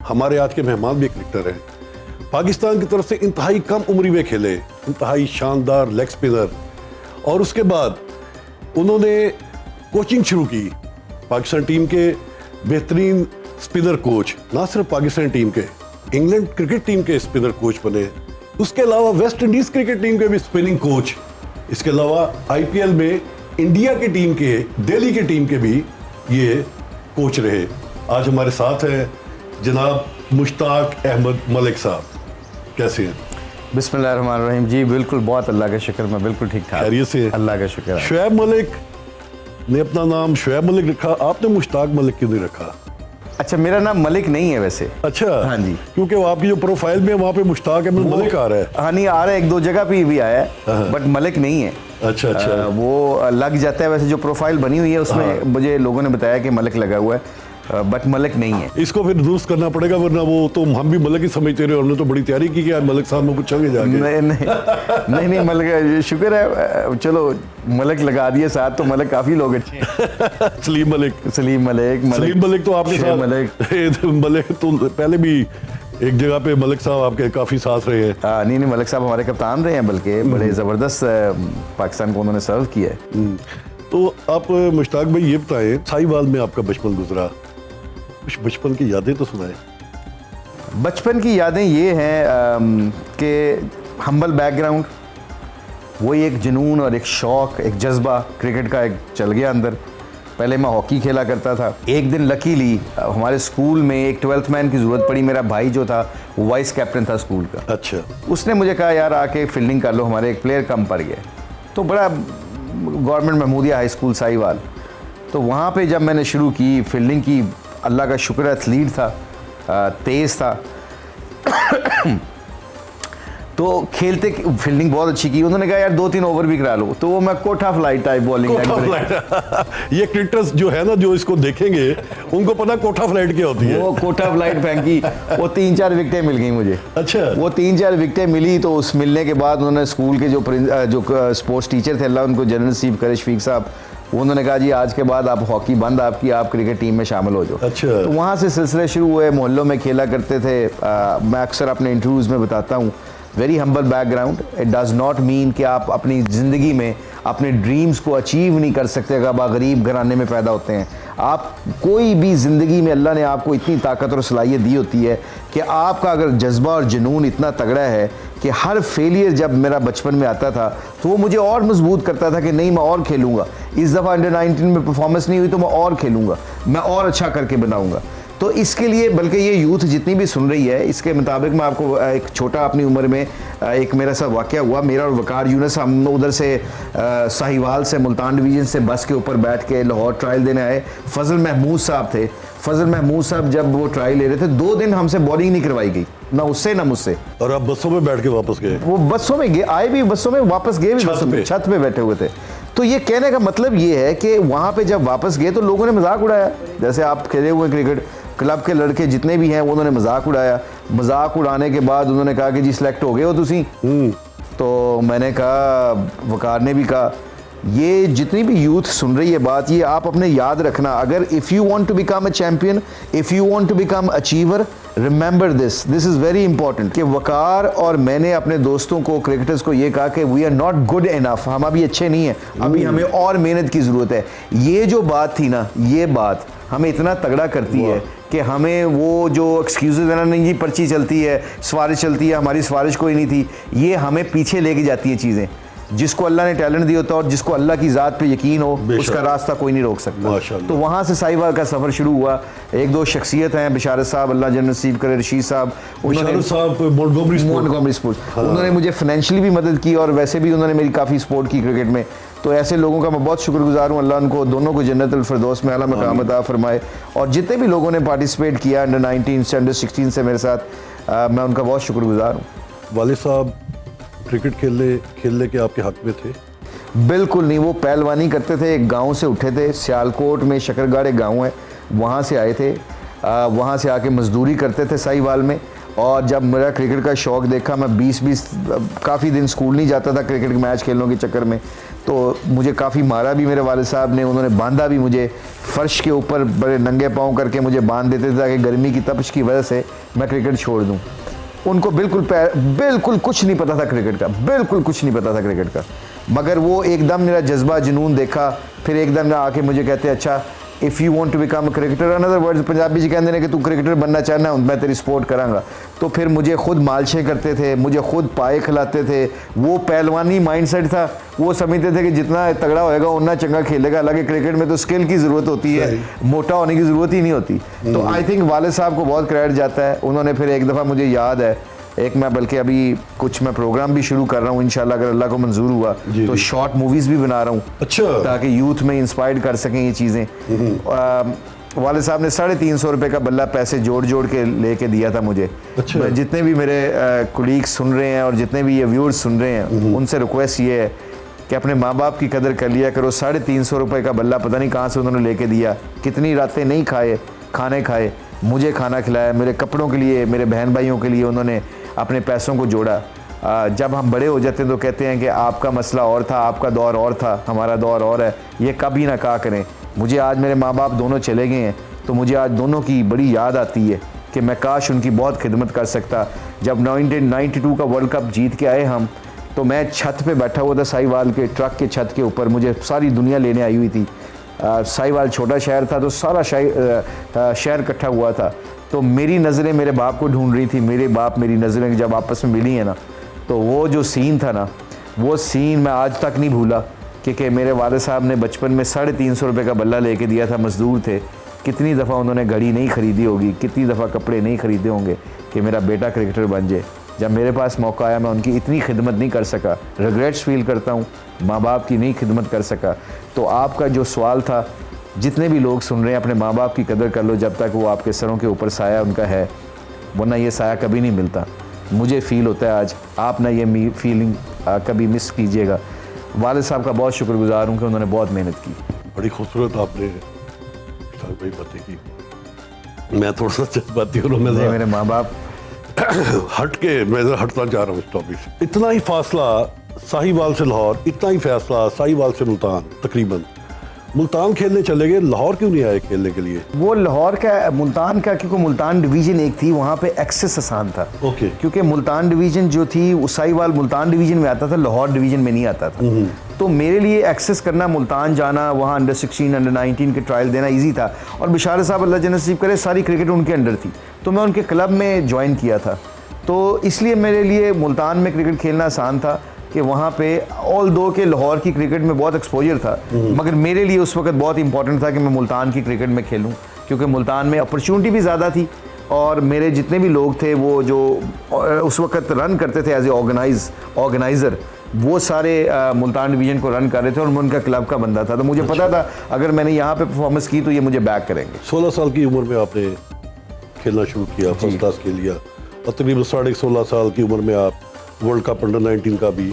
हमारे आज के मेहमान भी एक क्रिकेटर हैं। पाकिस्तान की तरफ से इंतहाई कम उम्र में खेले, इंतहाई शानदार लेग स्पिनर, और उसके बाद उन्होंने कोचिंग शुरू की। पाकिस्तान टीम के बेहतरीन स्पिनर कोच, ना सिर्फ पाकिस्तान टीम के, इंग्लैंड क्रिकेट टीम के स्पिनर कोच बने। उसके अलावा वेस्ट इंडीज क्रिकेट टीम के भी स्पिनिंग कोच, इसके अलावा आईपीएल में इंडिया की टीम के, दिल्ली की टीम के भी ये कोच रहे। आज हमारे साथ हैं जनाब मुश्ताक अहमद मलिक साहब। कैसे हैं? बिस्मिल्लाहिर्रहमानिर्रहीम। जी बिल्कुल, बहुत अल्लाह का शुक्र, मैं बिल्कुल ठीक ठाक। खैरियत से? अल्लाह का शुक्र है। शुएब मलिक ने अपना नाम शुएब मलिक रखा, आपने मुश्ताक मलिक क्यों नहीं रखा? अच्छा, मेरा नाम मलिक नहीं है वैसे। अच्छा, हाँ जी, क्योंकि वो आपकी जो प्रोफाइल में वहाँ पे मुश्ताक अहमद मलिक आ रहा है। हाँ नहीं आ रहा है, एक दो जगह पे भी आया है, बट मलिक नहीं है। अच्छा अच्छा, वो लग जाता है, वैसे जो प्रोफाइल बनी हुई है उसमें मुझे लोगों ने बताया कि मलिक लगा हुआ है, बट मलिक नहीं है। इसको फिर दुरुस्त करना पड़ेगा, वरना वो तो हम भी मलिक ही समझते रहे। हमने तो बड़ी तैयारी की कि यार मलिक साहब में पूछेंगे जाके। नहीं मलिक, शुक्र है, चलो मलिक लगा दिए साथ, तो मलिक काफी लोग अच्छे हैं। सलीम मलिक सलीम मलिक तो आपके साथ मलिक तो पहले भी एक जगह पे मलिक साहब आपके काफी साथ रहे हैं। नहीं मलिक साहब हमारे कप्तान रहे हैं, बल्कि बड़े जबरदस्त पाकिस्तान को उन्होंने सर्व किया है। तो आप मुश्ताक भाई ये बताएं, साहिवाल में आपका बचपन गुजरा, कुछ बचपन की यादें तो सुनाएं। बचपन की यादें ये हैं कि हम्बल बैकग्राउंड, वही एक जुनून और एक शौक़, एक जज्बा क्रिकेट का एक चल गया अंदर। पहले मैं हॉकी खेला करता था। एक दिन लकीली हमारे स्कूल में एक 12th मैन की ज़रूरत पड़ी। मेरा भाई जो था वो वाइस कैप्टन था स्कूल का। अच्छा। उसने मुझे कहा यार आके फील्डिंग कर लो, हमारे एक प्लेयर कम पड़ गए। तो बड़ा government Mahmoodia high school Sahiwal, तो वहाँ पे जब मैंने शुरू की फील्डिंग की, अल्लाह का शुक्र है एथलीट था, तेज़ था, तो खेलते फील्डिंग बहुत अच्छी की। उन्होंने कहा यार 2-3 ओवर भी करा लो, तो वो मैं कोठा फ्लाइट टाइप बॉलिंग। ये क्रिकेटर्स जो है ना, जो इसको देखेंगे उनको पता कोठा फ्लाइट क्या होती है। वो कोठा फ्लाइट फेंकी, वो 3-4 विकेटें मिल गई मुझे। अच्छा। वो 3-4 विकेटें मिली, तो उस मिलने के बाद उन्होंने स्कूल के जो स्पोर्ट्स टीचर थे, अल्लाह उनको जनरल नसीब करे, शफीक साहब, उन्होंने कहा जी आज के बाद आप हॉकी बंद आपकी, आप क्रिकेट टीम में शामिल हो जाओ। अच्छा। तो वहाँ से सिलसिले शुरू हुए, मोहल्लों में खेला करते थे। मैं अक्सर अपने इंटरव्यूज़ में बताता हूँ, very humble background. It does not mean कि आप अपनी ज़िंदगी में अपने ड्रीम्स को अचीव नहीं कर सकते अगर आप गरीब घराने में पैदा होते हैं। आप कोई भी ज़िंदगी में अल्लाह ने आपको इतनी ताकत और सलाहियत दी होती है कि आपका अगर जज्बा और जुनून इतना तगड़ा है कि हर फेलियर जब मेरा बचपन में आता था तो वो मुझे और मजबूत करता था कि नहीं मैं और खेलूँगा, इस दफ़ा अंडर 19 में परफॉर्मेंस नहीं हुई तो मैं और खेलूँगा, मैं और अच्छा करके बनाऊँगा। तो इसके लिए बल्कि ये यूथ जितनी भी सुन रही है, इसके मुताबिक मैं आपको एक छोटा अपनी उम्र में एक मेरा सा वाक़या हुआ। मेरा और वकार यूनुस, हम उधर से साहिवाल से मुल्तान डिवीज़न से बस के ऊपर बैठ के लाहौर ट्रायल देने आए। फजल महमूद साहब थे। फजल महमूद साहब जब वो ट्रायल ले रहे थे, 2 दिन हमसे बॉलिंग नहीं करवाई गई, ना उससे ना मुझसे। और आप बसों में बैठ के वापस गए? वो बसों में गए, आए भी बसों में, वापस गए भी बसों में, छत पे बैठे हुए थे। तो ये कहने का मतलब ये है कि वहाँ पे जब वापस गए तो लोगों ने मजाक उड़ाया। जैसे आप खेले हुए क्रिकेट क्लब के लड़के जितने भी हैं उन्होंने मजाक उड़ाया। मजाक उड़ाने के बाद उन्होंने कहा कि जी सिलेक्ट हो गए हो तुसी। तो मैंने कहा, वकार ने भी कहा, ये जितनी भी यूथ सुन रही है बात, ये आप अपने याद रखना, अगर if you want to become a champion, if you want to become achiever, remember this is very important. कि वकार और मैंने अपने दोस्तों को, क्रिकेटर्स को ये कहा कि we are not good enough, हम अभी अच्छे नहीं हैं, अभी हमें और मेहनत की ज़रूरत है। ये जो बात थी ना, ये बात हमें इतना तगड़ा करती है कि हमें वो जो एक्सक्यूज़ देना, नहीं जी पर्ची चलती है, सिफारिश चलती है, हमारी सिफारिश कोई नहीं थी, ये हमें पीछे लेके जाती है चीज़ें। जिसको अल्लाह ने टैलेंट दिया होता है और जिसको अल्लाह की ज़ात पे यकीन हो, उसका रास्ता कोई नहीं रोक सकता। तो वहाँ से साहिवाल का सफ़र शुरू हुआ। 1-2 शख्सियत हैं, बिशारत साहब, अल्लाह जन्नत नसीब करे, रशीद साहब, मोंटगोमरी स्पोर्ट्स, उन्होंने मुझे फाइनेंशियली मदद की और वैसे भी उन्होंने मेरी काफ़ी सपोर्ट की क्रिकेट में। तो ऐसे लोगों का मैं बहुत शुक्रगुजार हूँ। अल्लाह उनको दोनों को जन्नतुल फिरदौस में आला मकाम अता फरमाए। और जितने भी लोगों ने पार्टिसिपेट किया अंडर 19 से अंडर 16 से मेरे साथ, मैं उनका बहुत शुक्रगुजार हूँ। वालिद साहब क्रिकेट खेलने के आपके हक में थे? बिल्कुल नहीं, वो पहलवानी करते थे, एक गांव से उठे थे, सियालकोट में शकरगाड़ एक गाँव है, वहाँ से आए थे। वहाँ से आके मजदूरी करते थे साहिवाल में, और जब मेरा क्रिकेट का शौक़ देखा, मैं 20 काफ़ी दिन स्कूल नहीं जाता था क्रिकेट के मैच खेलने के चक्कर में, तो मुझे काफ़ी मारा भी मेरे वालिद साहब ने, उन्होंने बांधा भी मुझे, फ़र्श के ऊपर बड़े नंगे पाँव करके मुझे बांध देते थे ताकि गर्मी की तपिश की वजह से मैं क्रिकेट छोड़ दूँ। उनको बिल्कुल कुछ नहीं पता था क्रिकेट का, बिल्कुल कुछ नहीं पता था क्रिकेट का, मगर वो एकदम मेरा जज्बा जुनून देखा, फिर एकदम आके मुझे कहते अच्छा if you want to become a cricketer, another words Punjabi ji कहते हैं कि तू क्रिकेटर बनना चाहना हूँ, मैं तेरी सपोर्ट करांगा। तो फिर मुझे खुद मालशे करते थे, मुझे खुद पाए खिलाते थे, वो पहलवानी माइंडसेट था, वो समझते थे कि जितना तगड़ा होएगा उतना चंगा खेलेगा। हालांकि क्रिकेट में तो स्किल की ज़रूरत होती है, मोटा होने की ज़रूरत ही नहीं होती। तो आई थिंक वालिद साहब को बहुत क्रेडिट जाता है। उन्होंने फिर एक दफ़ा मुझे याद है, एक मैं बल्कि अभी कुछ मैं प्रोग्राम भी शुरू कर रहा हूँ इंशाल्लाह, अगर अल्लाह को मंजूर हुआ तो शॉर्ट मूवीज़ भी बना रहा हूँ, अच्छा, ताकि यूथ में इंस्पायर्ड कर सकें ये चीज़ें। वालिद साहब ने 350 रुपये का बल्ला पैसे जोड़ के लेके दिया था मुझे। अच्छा। जितने भी मेरे कोलीग्स सुन रहे हैं और जितने भी ये व्यूअर्स सुन रहे हैं, उनसे रिक्वेस्ट ये है कि अपने माँ बाप की कदर कर लिया करो। 350 रुपये का बल्ला पता नहीं कहाँ से उन्होंने लेके दिया, कितनी रातें नहीं खाने खाए, मुझे खाना खिलाया, मेरे कपड़ों के लिए, मेरे बहन भाइयों के लिए उन्होंने अपने पैसों को जोड़ा। जब हम बड़े हो जाते हैं तो कहते हैं कि आपका मसला और था, आपका दौर और था, हमारा दौर और है, ये कभी ना कहा करें। मुझे आज मेरे माँ बाप दोनों चले गए हैं तो मुझे आज दोनों की बड़ी याद आती है कि मैं काश उनकी बहुत खिदमत कर सकता। जब 1992 का वर्ल्ड कप जीत के आए हम, तो मैं छत पे बैठा हुआ था साहिवाल के ट्रक के छत के ऊपर, मुझे सारी दुनिया लेने आई हुई थी। साहिवाल छोटा शहर था तो सारा शहर इकट्ठा हुआ था, तो मेरी नज़रें मेरे बाप को ढूंढ रही थी, मेरे बाप मेरी नज़रें जब आपस में मिली हैं ना, तो वो जो सीन था ना, वो सीन मैं आज तक नहीं भूला कि मेरे वालिद साहब ने बचपन में 350 रुपये का बल्ला लेके दिया था, मज़दूर थे, कितनी दफ़ा उन्होंने घड़ी नहीं ख़रीदी होगी, कितनी दफ़ा कपड़े नहीं ख़रीदे होंगे कि मेरा बेटा क्रिकेटर बन जाए। जब मेरे पास मौका आया मैं उनकी इतनी खिदमत नहीं कर सका, रिग्रेट्स फील करता हूँ, माँ बाप की नहीं खिदमत कर सका। तो आपका जो सवाल था, जितने भी लोग सुन रहे हैं अपने माँ बाप की कदर कर लो जब तक वो आपके सरों के ऊपर साया उनका है, वरना ये साया कभी नहीं मिलता। मुझे फ़ील होता है आज, आप ना ये फीलिंग कभी मिस कीजिएगा। वालिद साहब का बहुत शुक्रगुजार हूँ कि उन्होंने बहुत मेहनत की। बड़ी खूबसूरत आपने भाई बातें की। मैं थोड़ा सा जज्बाती हूँ, मेरे माँ बाप मैं हटता जा रहा हूँ इस टॉपिक से। इतना ही फासला साहिवाल से लाहौर, इतना ही फासला साहिवाल से मुल्तान, तकरीबन मुल्तान खेलने चले गए, लाहौर क्यों नहीं आए खेलने के लिए? वो लाहौर का, मुल्तान का, क्योंकि मुल्तान डिवीज़न एक थी, वहाँ पे एक्सेस आसान था। ओके। क्योंकि मुल्तान डिवीज़न जो थी, साहिवाल मुल्तान डिवीज़न में आता था, लाहौर डिवीज़न में नहीं आता था। तो मेरे लिए एक्सेस करना, मुल्तान जाना, वहाँ अंडर 16 अंडर 19 के ट्रायल देना ईजी था। और बिशारत साहब अल्लाह जन्नत नसीब करे, सारी क्रिकेट उनके अंडर थी, तो मैं उनके क्लब में ज्वाइन किया था। तो इसलिए मेरे लिए मुल्तान में क्रिकेट खेलना आसान था कि वहाँ पे ऑल दो के लाहौर की क्रिकेट में बहुत एक्सपोजर था, मगर मेरे लिए उस वक्त बहुत इंपॉर्टेंट था कि मैं मुल्तान की क्रिकेट में खेलूँ, क्योंकि मुल्तान में अपॉर्चुनिटी भी ज़्यादा थी और मेरे जितने भी लोग थे वो जो उस वक्त रन करते थे एज ए ऑर्गेनाइज़र, वो सारे मुल्तान डिवीज़न को रन कर रहे थे और मैं उनका क्लब का बंदा था। तो मुझे पता था अगर मैंने यहाँ पे परफॉर्मेंस की तो ये मुझे बैक करेंगे। 16 साल की उम्र में आपने खेलना शुरू किया, फर्स्ट क्लास खेल लिया, और तकरीबन 16.5 साल की उम्र में आप वर्ल्ड कप अंडर 19 का भी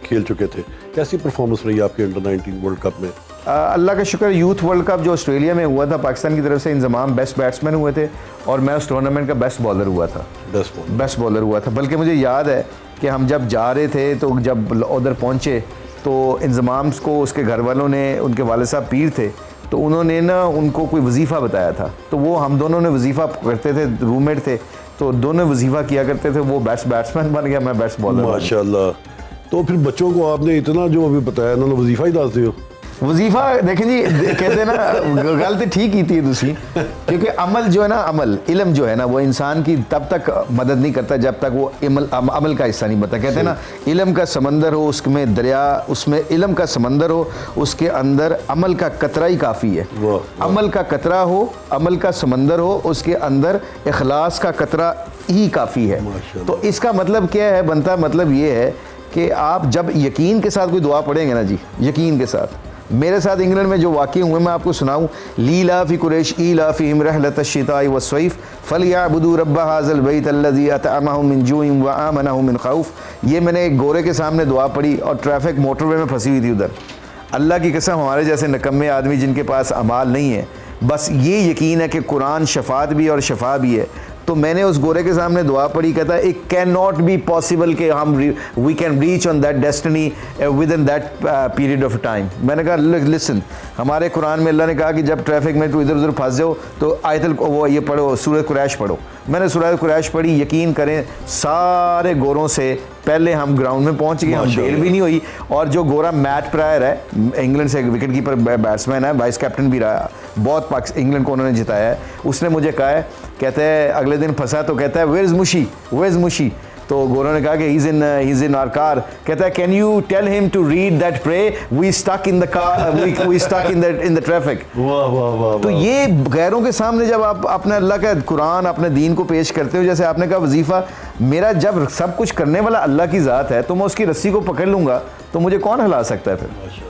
खेल चुके थे। कैसी परफॉर्मेंस रही आपके अंडर 19 वर्ल्ड कप में? अल्लाह का शुक्र, यूथ वर्ल्ड कप जो ऑस्ट्रेलिया में हुआ था, पाकिस्तान की तरफ से इंतजाम, बेस्ट बैट्समैन हुए थे और मैं उस टूर्नामेंट का बेस्ट बॉलर हुआ था। बेस्ट बॉलर हुआ था। बल्कि मुझे याद है कि हम जब जा रहे थे तो जब उधर पहुँचे तो इंतजाम को उसके घर वालों ने, उनके वालिद साहब पीर थे, तो उन्होंने ना उनको कोई वजीफ़ा बताया था, तो वो हम दोनों ने वजीफ़ा करते थे, रूममेट थे, तो दोनों वजीफ़ा किया करते थे। वो बेस्ट बैट्समैन बन गया, मैं बेस्ट बॉलर। माशाल्लाह। तो फिर बच्चों को आपने इतना जो अभी बताया ना, वजीफ़ा ही दस दियो। वजीफ़ा देखें जी, कहते हैं ना गल तो ठीक की थी दूसरी, क्योंकि अमल जो है ना, इल्म जो है ना, वो इंसान की तब तक मदद नहीं करता जब तक वो अमल का हिस्सा नहीं बनता। कहते हैं ना, इल्म का समंदर हो, उसमें दरिया, उसमें इल्म का समंदर हो, उसके अंदर अमल का कतरा ही काफ़ी है। अमल का कतरा हो, अमल का समंदर हो, उसके अंदर इखलास का कतरा ही काफ़ी है। तो इसका मतलब क्या है, बनता मतलब ये है कि आप जब यकीन के साथ कोई दुआ पढ़ेंगे ना जी, यकीन के साथ, मेरे साथ इंग्लैंड में जो वाक़े हुए मैं आपको सुनाऊँ। लीला फ़ी कुरैश ईला फ़ीहिम रहलत अश-शिताई वस्सैफ़ फ़लयअबुदू रब्ब हाज़ल बैत अल्लज़ी अतअमहुम मिन जूइन व आमनहुम मिन खौफ़। ये मैंने एक गोरे के सामने दुआ पढ़ी और ट्रैफिक मोटरवे में फंसी हुई थी उधर। अल्लाह की कसम, हमारे जैसे निकम्मे आदमी जिनके पास अमाल नहीं है, बस ये यकीन है कि कुरान शफ़ात भी और शफ़ा भी है, तो मैंने उस गोरे के सामने दुआ पढ़ी, कहता है it can not be possible कि हम we can reach on that destiny within that period of time. मैंने कहा लिसन, हमारे कुरान में अल्लाह ने कहा कि जब ट्रैफिक में तू इधर उधर फंस जाओ तो आयतल वो ये पढ़ो, सूरह कुरैश पढ़ो। मैंने सूरह कुरैश पढ़ी, यकीन करें सारे गोरों से पहले हम ग्राउंड में पहुंच गए, हम देर भी नहीं हुई। और जो गोरा मैट प्रायर है, इंग्लैंड से विकेट कीपर बैट्समैन है, वाइस कैप्टन भी रहा, बहुत इंग्लैंड को उन्होंने जिताया है, उसने मुझे कहा है, कहते हैं अगले दिन फंसा तो कहता है where is Mushi, where is Mushi. तो गोरों ने कहा कि he is in our car. कहता है can you tell him to read that pray, we stuck in the car, we stuck in the traffic. वाह वाह वाह। तो ये गैरों के सामने जब आप अपने अल्लाह का कुरान, अपने दीन को पेश करते हो, जैसे आपने कहा वजीफा, मेरा जब सब कुछ करने वाला अल्लाह की ज़ात है तो मैं उसकी रस्सी को पकड़ लूंगा तो मुझे कौन हिला सकता है फिर।